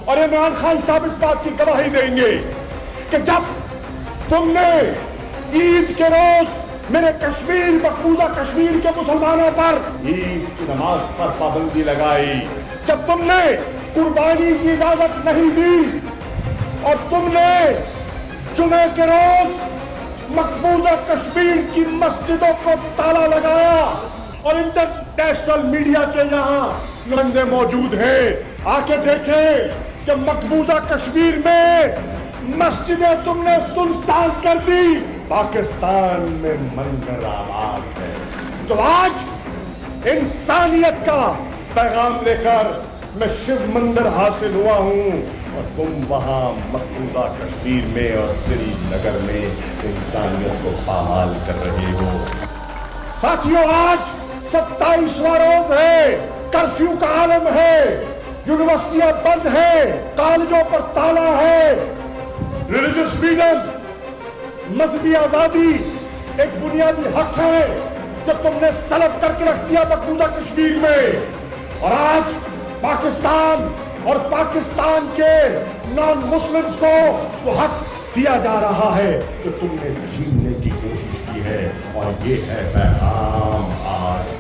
اور عمران خان صاحب اس بات کی گواہی دیں گے کہ جب تم نے عید کے روز میرے کشمیر مقبوضہ کشمیر کے مسلمانوں پر عید کی نماز پر پابندی لگائی، جب تم نے قربانی کی اجازت نہیں دی اور تم نے جمعے کے روز مقبوضہ کشمیر کی مسجدوں کو تالا لگایا اور انٹرنیشنل میڈیا کے یہاں نمائندے موجود ہیں، آ کے دیکھیں کہ مقبوضہ کشمیر میں مسجدیں تم نے سنسان کر دی، پاکستان میں منظر آباد ہے۔ تو آج انسانیت کا پیغام لے کر میں شیو مندر حاصل ہوا ہوں اور تم وہاں مقبوضہ کشمیر میں اور سری نگر میں انسانیت کو پامال کر رہے ہو۔ ساتھیوں، آج 27واں روز ہے، کرفیو کا عالم ہے، یونیورسٹیاں بند ہیں، کالجوں پر تالا ہے۔ ریلیجس فریڈم، مذہبی آزادی ایک بنیادی حق ہے جو تم نے سلب کر کے رکھ دیا مقبوضہ کشمیر میں، اور آج پاکستان اور پاکستان کے نان مسلمز کو وہ حق دیا جا رہا ہے جو تم نے چھیننے کی کوشش کی ہے، اور یہ ہے پیغام آج